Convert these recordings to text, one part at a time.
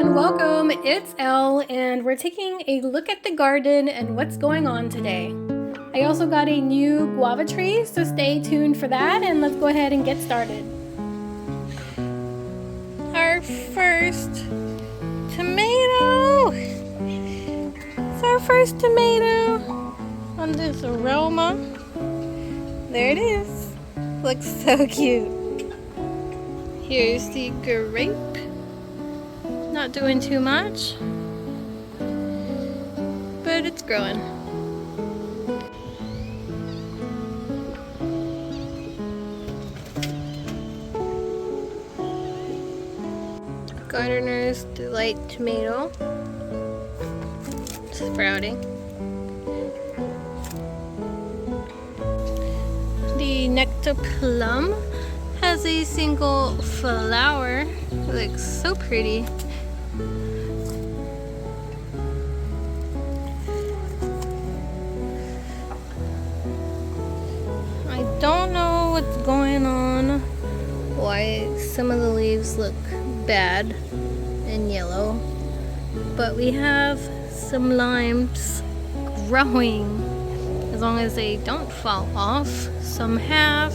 everyone, welcome. It's Elle and we're taking a look at the garden and what's going on today. I also got a new guava tree, so stay tuned for that and let's go ahead and get started. Our first tomato! It's our first tomato on this aroma. There it is. Looks so cute. Here's the grape. Not doing too much, but it's growing. Gardener's Delight tomato, sprouting. The Nectar plum has a single flower. It looks so pretty. I don't know what's going on, why some of the leaves look bad and yellow, but we have some limes growing as long as they don't fall off. Some have,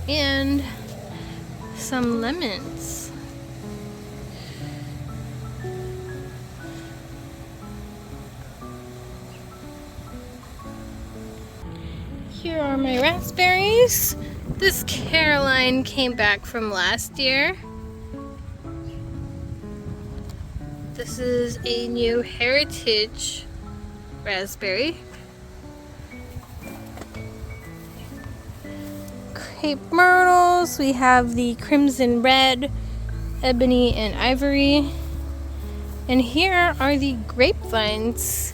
and some lemons. Here are my raspberries. This Caroline came back from last year. This is a new heritage raspberry. Crepe myrtles, we have the crimson red, ebony and ivory. And here are the grapevines.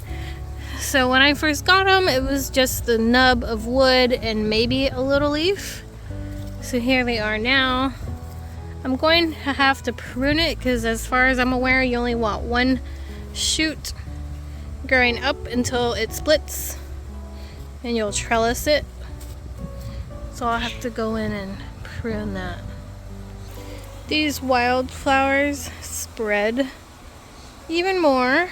So when I first got them, it was just the nub of wood and maybe a little leaf. So here they are now. I'm going to have to prune it because as far as I'm aware, you only want one shoot growing up until it splits and you'll trellis it. So I'll have to go in and prune that. These wildflowers spread even more.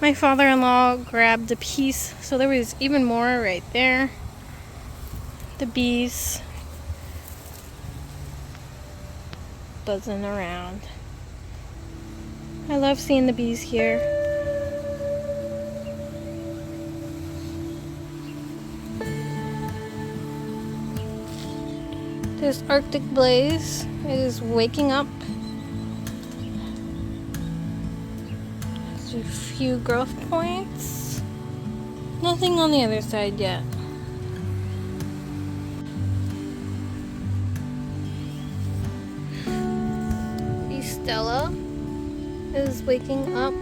My father-in-law grabbed a piece, so there was even more right there. The bees buzzing around. I love seeing the bees here. This Arctic blaze is waking up. A few growth points. Nothing on the other side yet. The Stella is waking up.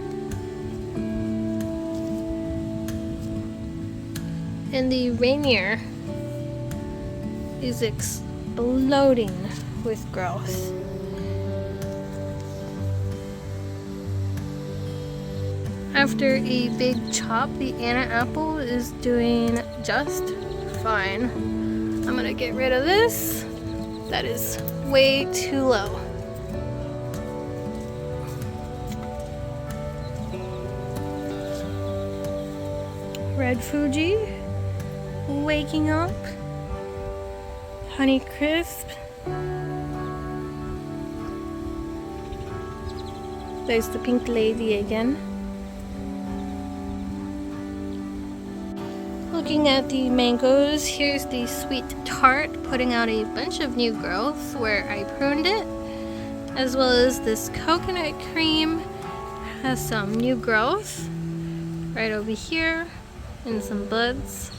And the Rainier is exploding with growth. After a big chop, the Anna apple is doing just fine. I'm gonna get rid of this. That is way too low. Red Fuji, waking up. Honey Crisp. There's the pink lady again. Looking at the mangoes, here's the sweet tart putting out a bunch of new growth where I pruned it, as well as this coconut cream has some new growth right over here and some buds.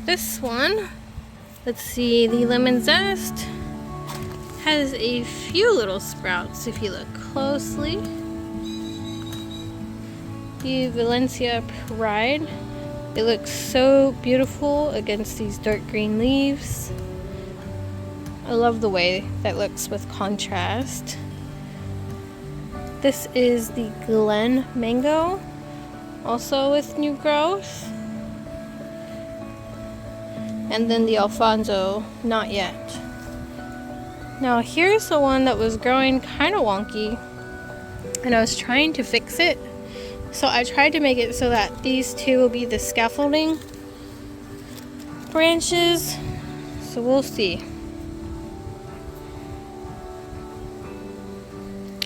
This one, let's see, the lemon zest has a few little sprouts if you look closely. The Valencia Pride, it looks so beautiful against these dark green leaves. I love the way that looks with contrast. This is the Glen Mango, also with new growth. And then the Alfonso, not yet. Now here's the one that was growing kind of wonky, and I was trying to fix it. So I tried to make it so that these two will be the scaffolding branches. So we'll see.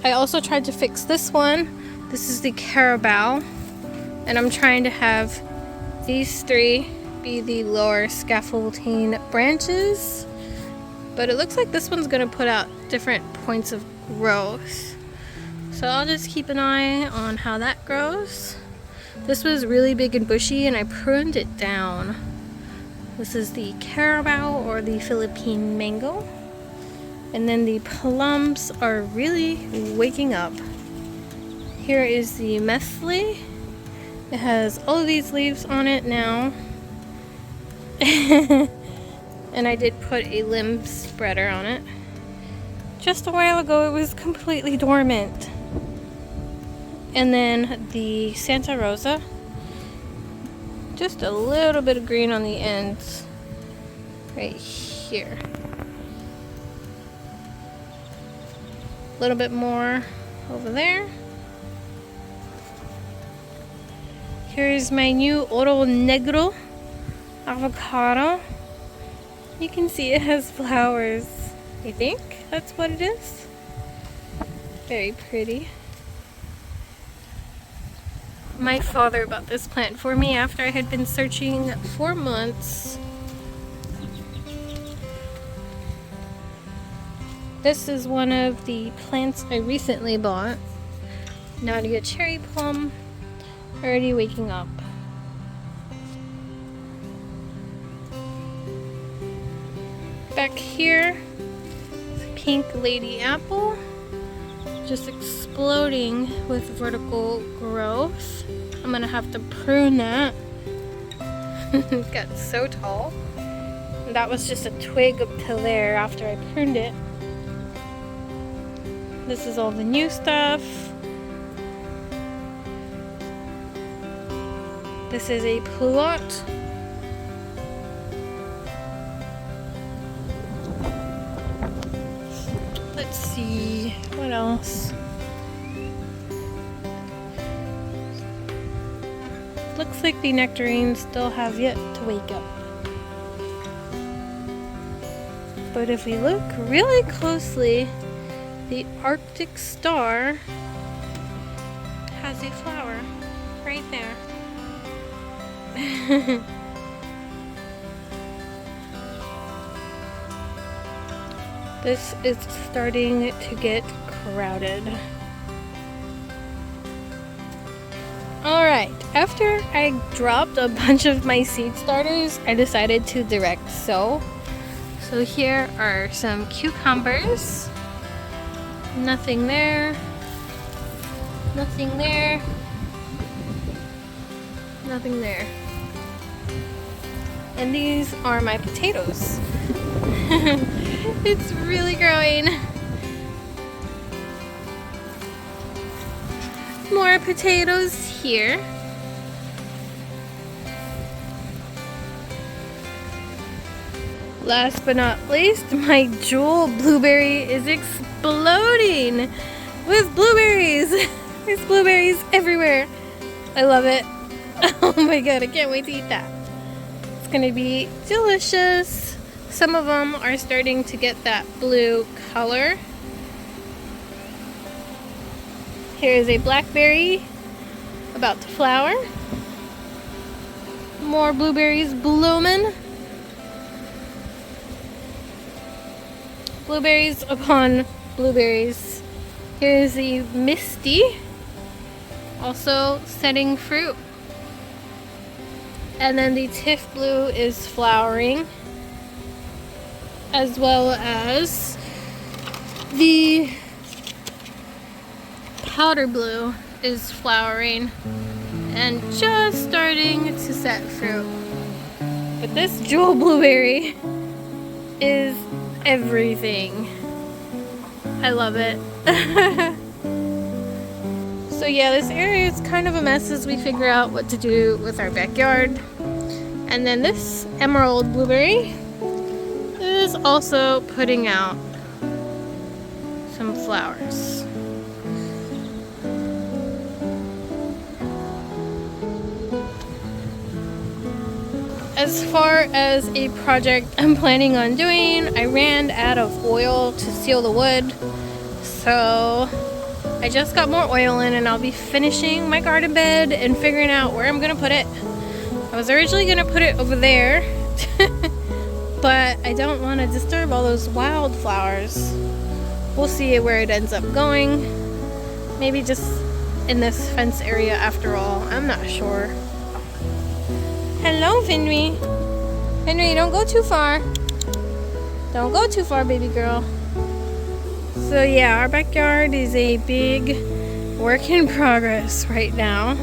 I also tried to fix this one. This is the carabao, and I'm trying to have these three be the lower scaffolding branches. But it looks like this one's gonna put out different points of growth. So I'll just keep an eye on how that grows. This was really big and bushy and I pruned it down. This is the carabao or the Philippine mango. And then the plums are really waking up. Here is the mesli. It has all of these leaves on it now. And I did put a limb spreader on it. Just a while ago it was completely dormant. And then the Santa Rosa. Just a little bit of green on the ends. Right here. A little bit more over there. Here's my new Oro Negro avocado. You can see it has flowers. I think that's what it is. Very pretty. My father bought this plant for me after I had been searching for months. This is one of the plants I recently bought. Nadia cherry plum, already waking up. Back here, pink lady apple, just exploding with vertical growth. I'm gonna have to prune that. It got so tall. That was just a twig up to there after I pruned it. This is all the new stuff. This is a plot. Let's see, what else? Looks like the nectarines still have yet to wake up. But if we look really closely, the Arctic star has a flower right there. This is starting to get crowded. Alright, after I dropped a bunch of my seed starters, I decided to direct sow. So here are some cucumbers. Nothing there. Nothing there. Nothing there. And these are my potatoes. It's really growing. More potatoes here. Last but not least, my jewel blueberry is exploding with blueberries. There's blueberries everywhere. I love it. Oh my god, I can't wait to eat that. It's gonna be delicious. Some of them are starting to get that blue color. Here's a blackberry about to flower. More blueberries blooming. Blueberries upon blueberries. Here's the Misty, also setting fruit. And then the Tiff Blue is flowering, as well as the Powder Blue is flowering and just starting to set fruit. But this jewel blueberry is everything. I love it. So yeah, this area is kind of a mess as we figure out what to do with our backyard. And then this emerald blueberry is also putting out flowers. As far as a project I'm planning on doing, I ran out of oil to seal the wood, so I just got more oil in and I'll be finishing my garden bed and figuring out where I'm gonna put it. I was originally gonna put it over there, but I don't want to disturb all those wildflowers. We'll see where it ends up going. Maybe just in this fence area after all. I'm not sure. Hello, Finry. Finry, don't go too far. Don't go too far, baby girl. So yeah, our backyard is a big work in progress right now.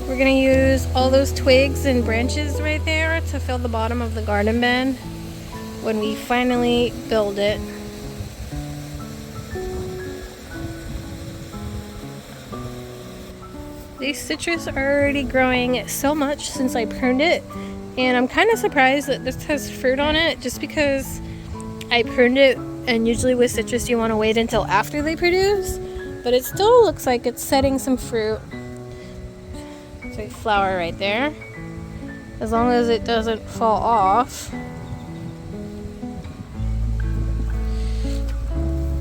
We're gonna use all those twigs and branches right there to fill the bottom of the garden bed when we finally build it. These citrus are already growing so much since I pruned it, and I'm kind of surprised that this has fruit on it just because I pruned it, and usually with citrus you want to wait until after they produce, but it still looks like it's setting some fruit. There's a flower right there, as long as it doesn't fall off.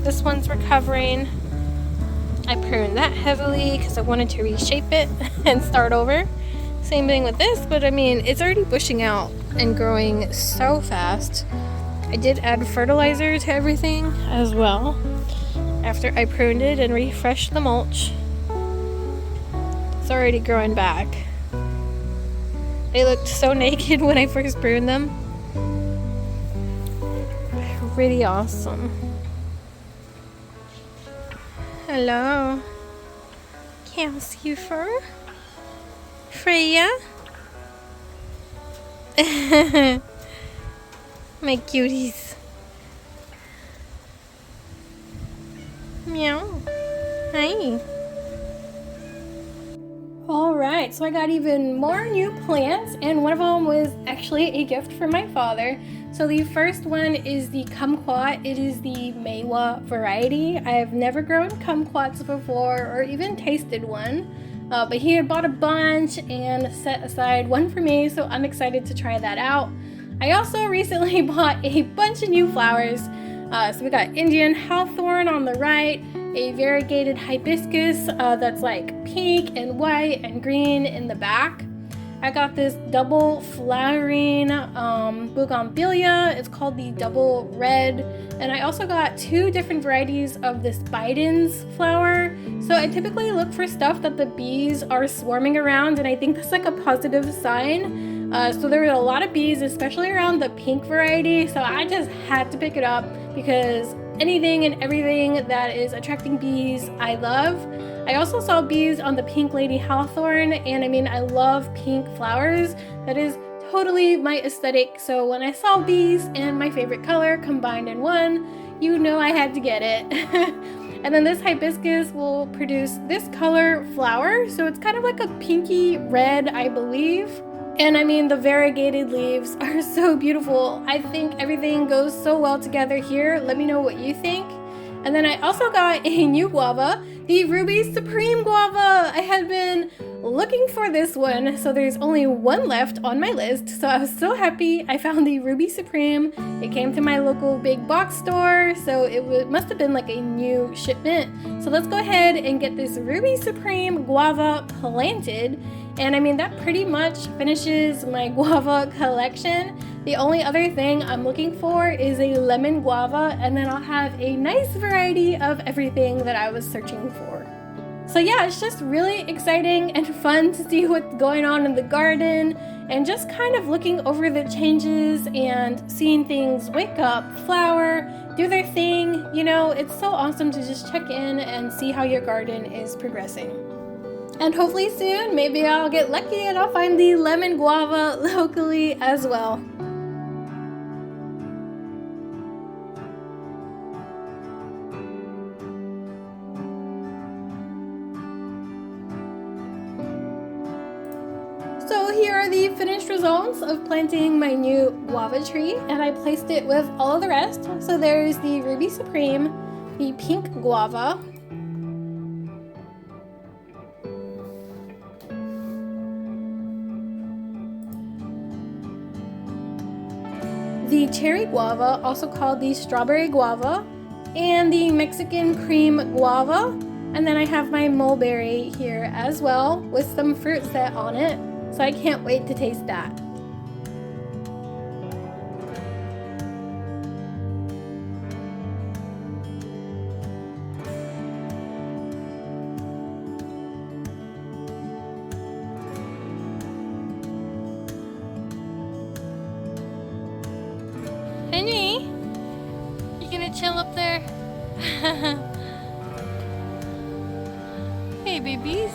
This one's recovering. I pruned that heavily because I wanted to reshape it and start over. Same thing with this, but I mean, it's already bushing out and growing so fast. I did add fertilizer to everything as well after I pruned it and refreshed the mulch. It's already growing back. They looked so naked when I first pruned them. Pretty awesome. Hello, Calcifer, Freya, my cuties. Meow. Hi. Alright, so I got even more new plants, and one of them was actually a gift from my father. So the first one is the Kumquat. It is the Meiwa variety. I have never grown kumquats before or even tasted one, but he had bought a bunch and set aside one for me, so I'm excited to try that out. I also recently bought a bunch of new flowers. So we got Indian hawthorn on the right, a variegated hibiscus that's like pink and white and green in the back. I got this double flowering bougainvillea. It's called the double red. And I also got two different varieties of this Biden's flower. So I typically look for stuff that the bees are swarming around, and I think that's like a positive sign. So there were a lot of bees, especially around the pink variety. So I just had to pick it up because anything and everything that is attracting bees, I love. I also saw bees on the pink lady hawthorn, and I mean, I love pink flowers. That is totally my aesthetic. So when I saw bees and my favorite color combined in one, you know I had to get it. And then this hibiscus will produce this color flower. So it's kind of like a pinky red, I believe. And I mean, the variegated leaves are so beautiful. I think everything goes so well together here. Let me know what you think. And then I also got a new guava, the Ruby Supreme guava. I had been looking for this one, so there's only one left on my list. So I was so happy I found the Ruby Supreme. It came to my local big box store, so it must have been like a new shipment. So let's go ahead and get this Ruby Supreme guava planted. And I mean, that pretty much finishes my guava collection. The only other thing I'm looking for is a lemon guava, and then I'll have a nice variety of everything that I was searching for. So yeah, it's just really exciting and fun to see what's going on in the garden and just kind of looking over the changes and seeing things wake up, flower, do their thing. You know, it's so awesome to just check in and see how your garden is progressing. And hopefully soon, maybe I'll get lucky and I'll find the lemon guava locally as well. So here are the finished results of planting my new guava tree, and I placed it with all of the rest. So there's the Ruby Supreme, the pink guava, the cherry guava, also called the strawberry guava, and the Mexican cream guava. And then I have my mulberry here as well with some fruit set on it. So I can't wait to taste that. Henry, you gonna chill up there? Hey, babies.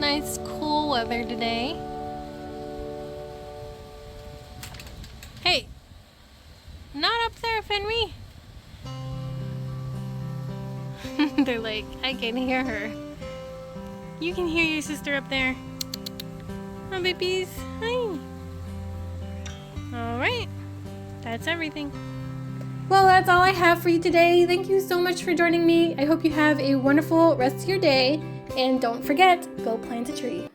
Nice cool weather today. Hey, not up there, Fenry. They're like, I can hear her. You can hear your sister up there. Oh, babies. Hi. Alright, that's everything. Well, that's all I have for you today. Thank you so much for joining me. I hope you have a wonderful rest of your day. And don't forget, go plant a tree.